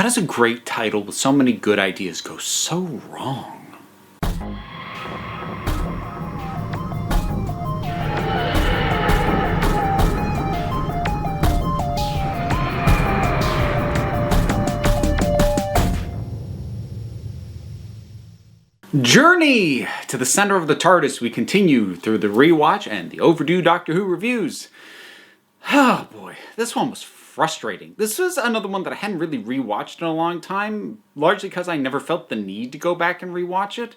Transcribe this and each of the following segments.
How does a great title with so many good ideas go so wrong? Journey to the center of the TARDIS. We continue through the rewatch and the overdue Doctor Who reviews. Oh boy, this one was frustrating. This was another one that I hadn't really rewatched in a long time, largely because I never felt the need to go back and rewatch it.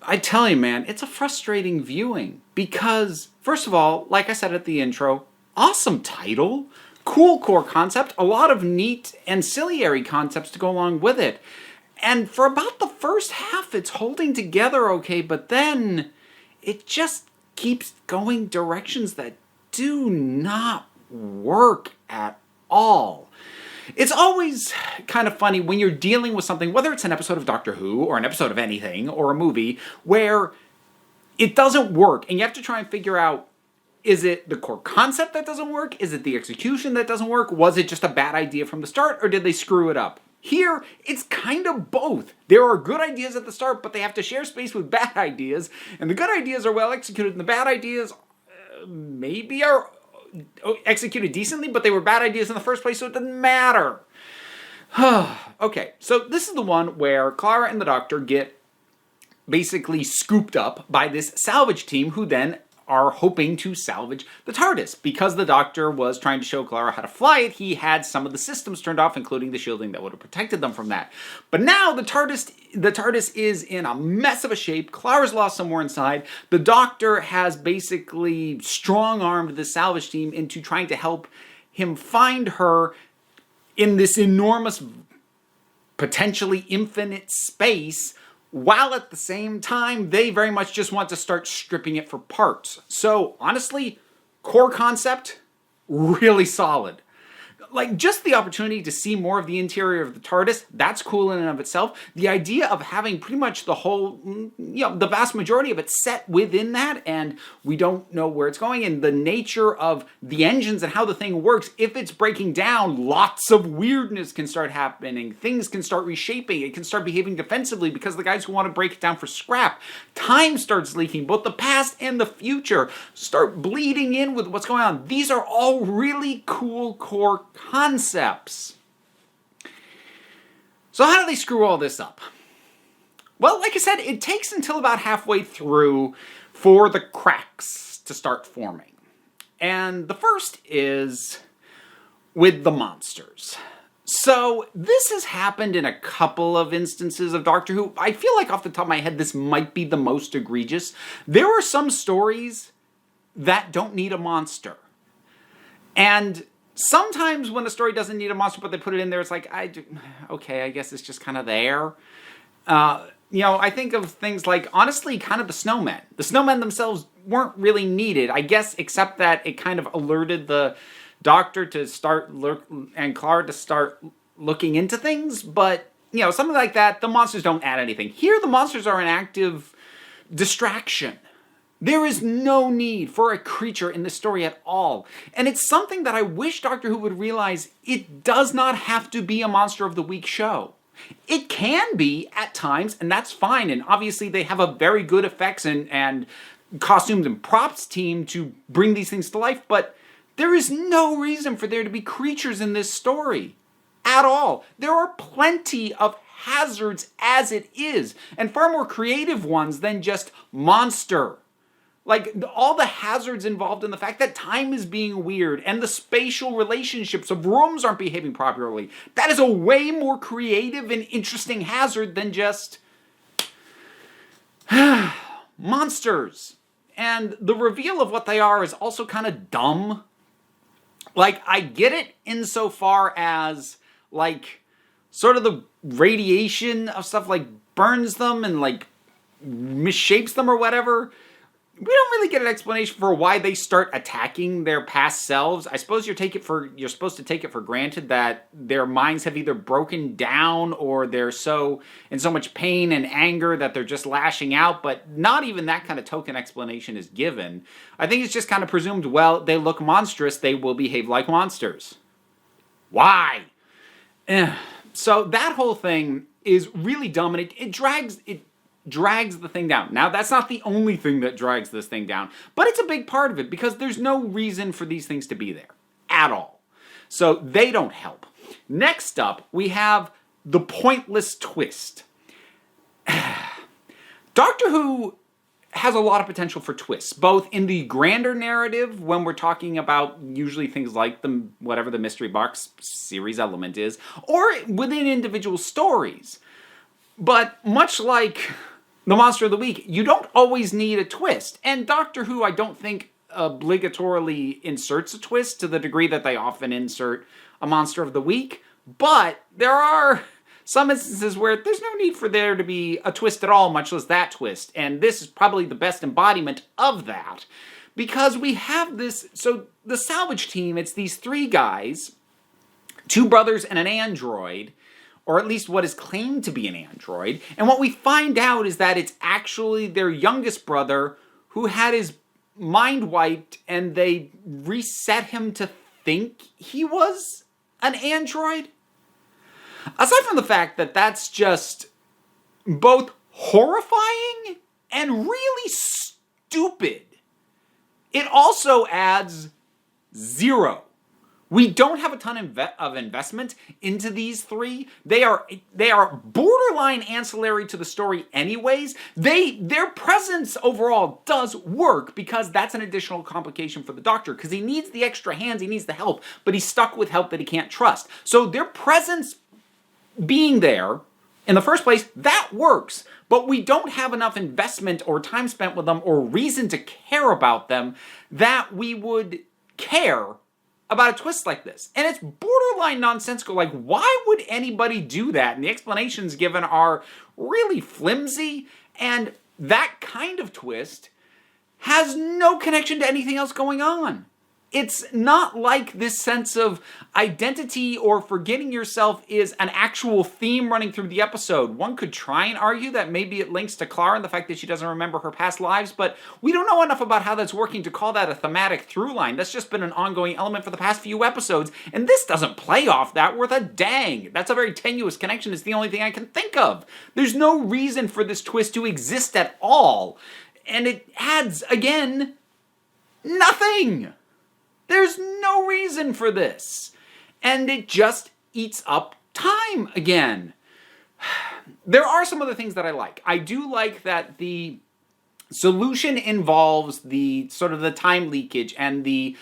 I tell you, man, it's a frustrating viewing because, first of all, like I said at the intro, awesome title, cool core concept, a lot of neat ancillary concepts to go along with it. And for about the first half, it's holding together okay, but then it just keeps going directions that do not work at all. It's always kind of funny when you're dealing with something, whether it's an episode of Doctor Who or an episode of anything or a movie, where it doesn't work and you have to try and figure out, is it the core concept that doesn't work? Is it the execution that doesn't work? Was it just a bad idea from the start, or did they screw it up? Here, it's kind of both. There are good ideas at the start, but they have to share space with bad ideas, and the good ideas are well executed, and the bad ideas maybe are executed decently, but they were bad ideas in the first place, so it doesn't matter. Okay, so this is the one where Clara and the Doctor get basically scooped up by this salvage team who then are hoping to salvage the TARDIS. Because the Doctor was trying to show Clara how to fly it, he had some of the systems turned off, including the shielding that would have protected them from that. But now the TARDIS is in a mess of a shape. Clara's lost somewhere inside. The Doctor has basically strong-armed the salvage team into trying to help him find her in this enormous, potentially infinite space, while at the same time, they very much just want to start stripping it for parts. So, honestly, core concept, really solid. Like, just the opportunity to see more of the interior of the TARDIS, that's cool in and of itself. The idea of having pretty much the whole, the vast majority of it set within that, and we don't know where it's going, and the nature of the engines and how the thing works, if it's breaking down, lots of weirdness can start happening. Things can start reshaping. It can start behaving defensively because the guys who want to break it down for scrap. Time starts leaking. Both the past and the future start bleeding in with what's going on. These are all really cool core concepts. So how do they screw all this up? Well, like I said, it takes until about halfway through for the cracks to start forming. And the first is with the monsters. So this has happened in a couple of instances of Doctor Who. I feel like off the top of my head, this might be the most egregious. There are some stories that don't need a monster. And sometimes when a story doesn't need a monster, but they put it in there, it's like, okay, I guess it's just kind of there. I think of things like, honestly, kind of the snowmen. The snowmen themselves weren't really needed, I guess, except that it kind of alerted the Doctor to start and Clara to start looking into things. But, something like that, the monsters don't add anything. Here, the monsters are an active distraction. There is no need for a creature in this story at all. And it's something that I wish Doctor Who would realize. It does not have to be a Monster of the Week show. It can be at times, and that's fine. And obviously they have a very good effects and costumes and props team to bring these things to life. But there is no reason for there to be creatures in this story at all. There are plenty of hazards as it is, and far more creative ones than just monster. Like, all the hazards involved in the fact that time is being weird and the spatial relationships of rooms aren't behaving properly. That is a way more creative and interesting hazard than just monsters. And the reveal of what they are is also kind of dumb. Like, I get it insofar as, like, sort of the radiation of stuff, like, burns them and, like, misshapes them or whatever. We don't really get an explanation for why they start attacking their past selves. I suppose you're supposed to take it for granted that their minds have either broken down or they're in so much pain and anger that they're just lashing out, but not even that kind of token explanation is given. I think it's just kind of presumed, well, they look monstrous, they will behave like monsters. Why? So that whole thing is really dumb, and it drags the thing down. Now, that's not the only thing that drags this thing down, but it's a big part of it because there's no reason for these things to be there at all. So they don't help. Next up, we have the pointless twist. Doctor Who has a lot of potential for twists, both in the grander narrative, when we're talking about usually things like whatever the mystery box series element is, or within individual stories. But much like the Monster of the Week, you don't always need a twist. And Doctor Who, I don't think, obligatorily inserts a twist to the degree that they often insert a Monster of the Week. But there are some instances where there's no need for there to be a twist at all, much less that twist. And this is probably the best embodiment of that. Because we have this, so the salvage team, it's these three guys, two brothers and an android, or at least what is claimed to be an android. And what we find out is that it's actually their youngest brother who had his mind wiped, and they reset him to think he was an android. Aside from the fact that that's just both horrifying and really stupid, it also adds zero. We don't have a ton of investment into these three. They are borderline ancillary to the story anyways. Their presence overall does work because that's an additional complication for the Doctor, because he needs the extra hands, he needs the help, but he's stuck with help that he can't trust. So their presence being there in the first place, that works. But we don't have enough investment or time spent with them or reason to care about them that we would care about a twist like this. And it's borderline nonsensical. Like, why would anybody do that? And the explanations given are really flimsy, and that kind of twist has no connection to anything else going on. It's not like this sense of identity or forgetting yourself is an actual theme running through the episode. One could try and argue that maybe it links to Clara and the fact that she doesn't remember her past lives, but we don't know enough about how that's working to call that a thematic through line. That's just been an ongoing element for the past few episodes, and this doesn't play off that worth a dang. That's a very tenuous connection. It's the only thing I can think of. There's no reason for this twist to exist at all, and it adds, again, nothing. There's no reason for this. And it just eats up time again. There are some other things that I like. I do like that the solution involves the sort of the time leakage and the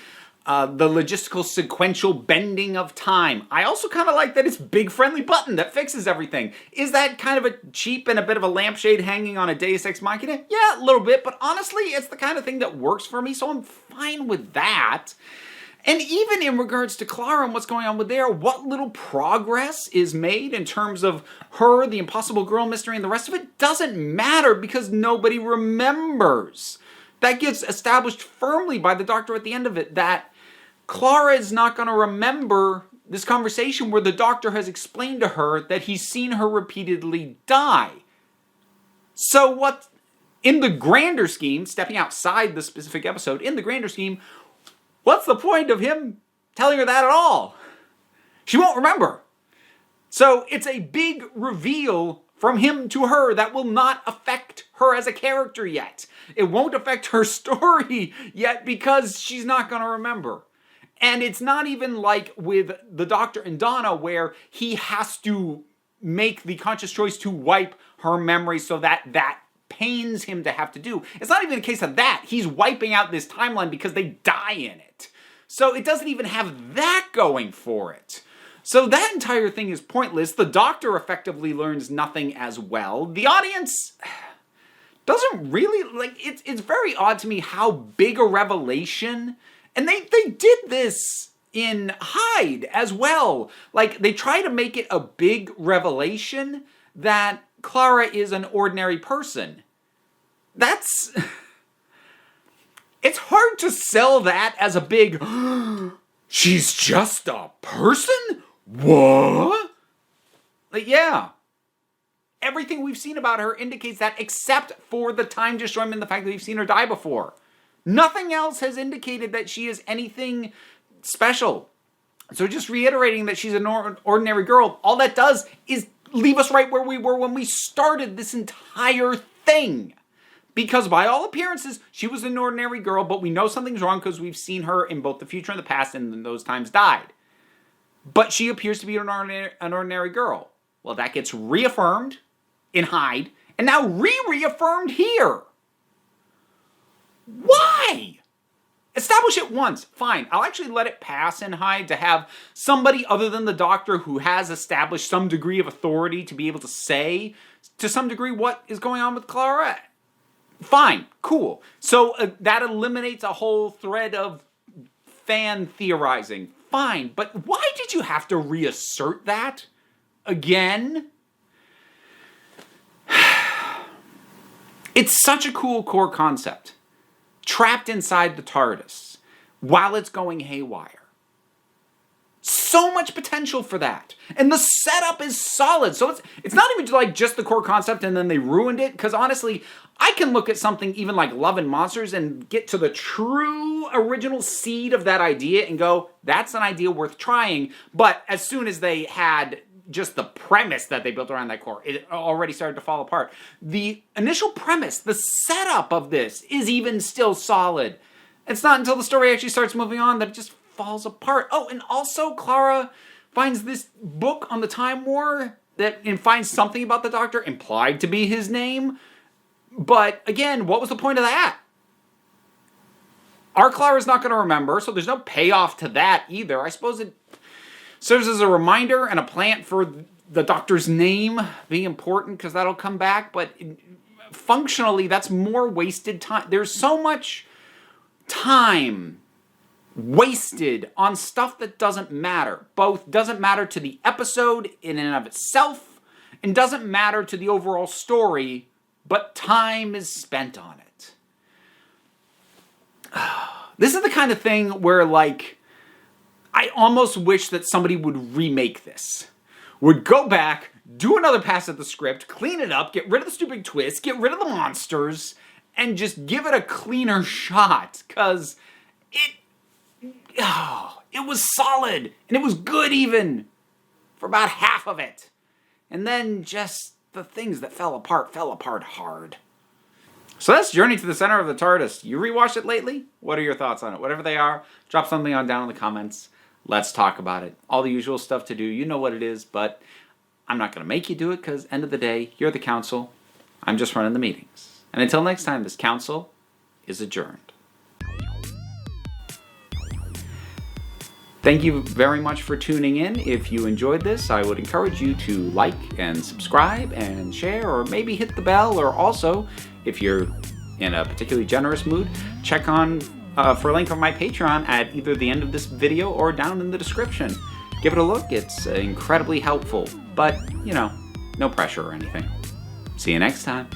logistical sequential bending of time. I also kind of like that it's big friendly button that fixes everything. Is that kind of a cheap and a bit of a lampshade hanging on a Deus Ex Machina? Yeah, a little bit, but honestly, it's the kind of thing that works for me, so I'm fine with that. And even in regards to Clara and what's going on with there, what little progress is made in terms of her, the Impossible Girl mystery, and the rest of it doesn't matter because nobody remembers. That gets established firmly by the Doctor at the end of it, that Clara is not going to remember this conversation where the Doctor has explained to her that he's seen her repeatedly die. So what, in the grander scheme, stepping outside the specific episode, in the grander scheme, what's the point of him telling her that at all? She won't remember. So it's a big reveal from him to her that will not affect her as a character yet. It won't affect her story yet because she's not going to remember. And it's not even like with the Doctor and Donna where he has to make the conscious choice to wipe her memory so that pains him to have to do. It's not even a case of that. He's wiping out this timeline because they die in it. So it doesn't even have that going for it. So that entire thing is pointless. The Doctor effectively learns nothing as well. The audience doesn't really, like, it's very odd to me how big a revelation, and they did this in Hyde as well. Like, they try to make it a big revelation that Clara is an ordinary person. That's... It's hard to sell that as a big, she's just a person? What? Like, yeah. Everything we've seen about her indicates that, except for the time disjointment and the fact that we've seen her die before. Nothing else has indicated that she is anything special. So just reiterating that she's an ordinary girl, all that does is leave us right where we were when we started this entire thing. Because by all appearances, she was an ordinary girl, but we know something's wrong because we've seen her in both the future and the past, and in those times died. But she appears to be an ordinary girl. Well, that gets reaffirmed in Hyde, and now reaffirmed here. Why? Establish it once, fine. I'll actually let it pass in Hyde to have somebody other than the Doctor who has established some degree of authority to be able to say, to some degree, what is going on with Clara. Fine, cool. So that eliminates a whole thread of fan theorizing. Fine, but why did you have to reassert that again? It's such a cool core concept. Trapped inside the TARDIS while it's going haywire. So much potential for that. And the setup is solid. So it's not even like just the core concept and then they ruined it. Because honestly, I can look at something even like Love and Monsters and get to the true original seed of that idea and go, that's an idea worth trying. But as soon as they had just the premise that they built around that core, it already started to fall apart. The initial premise, the setup of this is even still solid. It's not until the story actually starts moving on that it just falls apart. Oh, and also Clara finds this book on the Time War and finds something about the Doctor implied to be his name. But again, what was the point of that? Our Clara's not going to remember, so there's no payoff to that either. I suppose it serves as a reminder and a plant for the Doctor's name being important because that'll come back, but functionally that's more wasted time. There's so much time wasted on stuff that doesn't matter. Both doesn't matter to the episode in and of itself and doesn't matter to the overall story, but time is spent on it. This is the kind of thing where, like, I almost wish that somebody would remake this. Would go back, do another pass at the script, clean it up, get rid of the stupid twists, get rid of the monsters, and just give it a cleaner shot. Because it was solid, and it was good even for about half of it. And then just the things that fell apart hard. So that's Journey to the Center of the TARDIS. You rewatched it lately? What are your thoughts on it? Whatever they are, drop something on down in the comments. Let's talk about it. All the usual stuff to do. You know what it is, but I'm not going to make you do it because end of the day, you're the council. I'm just running the meetings. And until next time, this council is adjourned. Thank you very much for tuning in. If you enjoyed this, I would encourage you to like and subscribe and share, or maybe hit the bell, or also, if you're in a particularly generous mood, check on for a link on my Patreon at either the end of this video or down in the description. Give it a look. It's incredibly helpful, but, you know, no pressure or anything. See you next time.